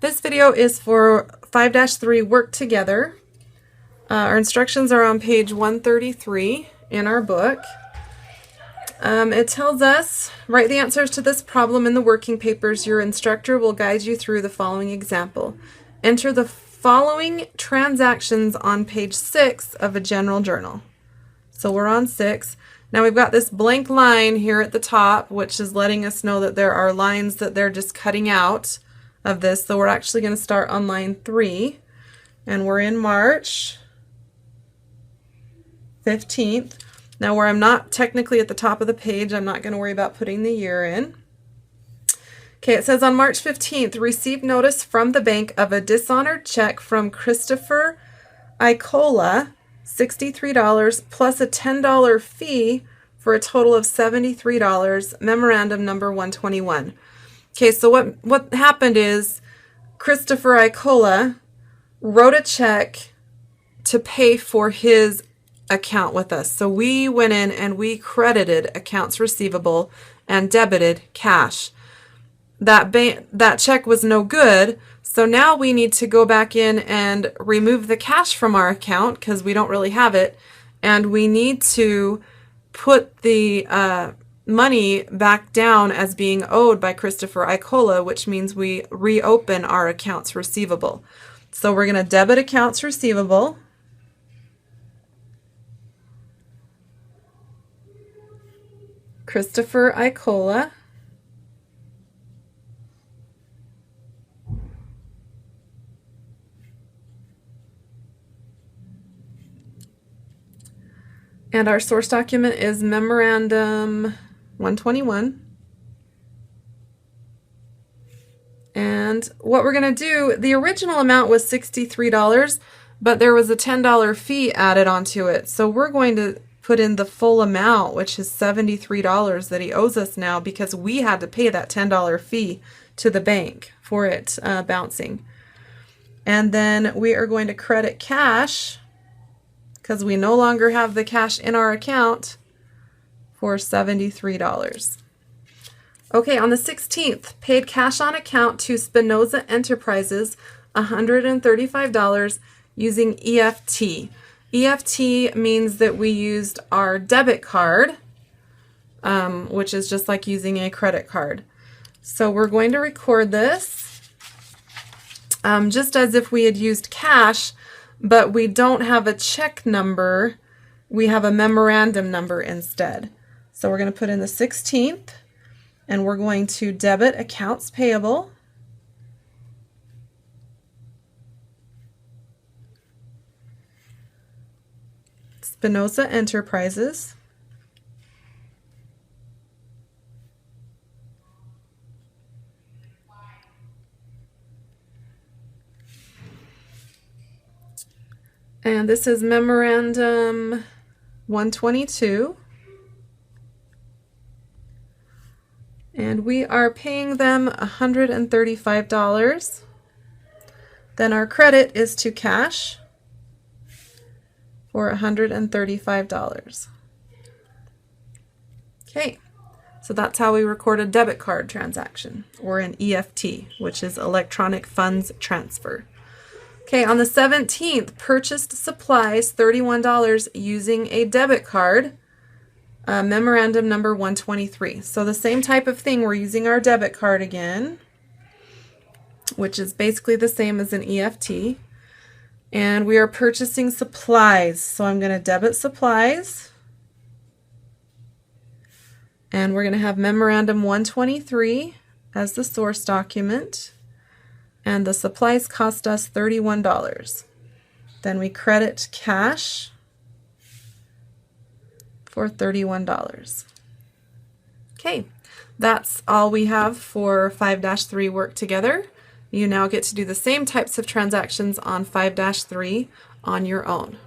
This video is for 5-3 Work Together. Our instructions are on page 133 in our book. It tells us, write the answers to this problem in the working papers. Your instructor will guide you through the following example. Enter the following transactions on page 6 of a general journal. So we're on 6. Now we've got this blank line here at the top, which is letting us know that there are lines that they're just cutting out of this. So we're actually going to start on line 3, and we're in March 15th. Now where I'm not technically at the top of the page, I'm not going to worry about putting the year in. Okay, it says on March 15th, received notice from the bank of a dishonored check from Christopher Icola, $63 plus a $10 fee for a total of $73, memorandum number 121. Okay, so what happened is Christopher Icola wrote a check to pay for his account with us. So we went in and we credited accounts receivable and debited cash. That check was no good, so now we need to go back in and remove the cash from our account because we don't really have it, and we need to put the money back down as being owed by Christopher Icola, which means we reopen our accounts receivable. So we're going to debit accounts receivable. Christopher Icola. And our source document is memorandum 121. And what we're going to do, the original amount was $63, but there was a $10 fee added onto it. So we're going to put in the full amount, which is $73 that he owes us now because we had to pay that $10 fee to the bank for it bouncing. And then we are going to credit cash because we no longer have the cash in our account for $73. Okay, on the 16th, paid cash on account to Spinoza Enterprises, $135 using EFT. EFT means that we used our debit card, which is just like using a credit card. So we're going to record this just as if we had used cash, but we don't have a check number. We have a memorandum number instead. So we're going to put in the 16th, and we're going to debit accounts payable. Spinoza Enterprises. And this is memorandum 122. And we are paying them $135. Then our credit is to cash for $135. Okay, so that's how we record a debit card transaction, or an EFT, which is electronic funds transfer. Okay, on the 17th, purchased supplies, $31 using a debit card, memorandum number 123. So the same type of thing, we're using our debit card again, which is basically the same as an EFT. And we are purchasing supplies. So I'm going to debit supplies. And we're going to have memorandum 123 as the source document. And the supplies cost us $31. Then we credit cash for $31. Okay, that's all we have for 5-3 Work Together. You now get to do the same types of transactions on 5-3 on your own.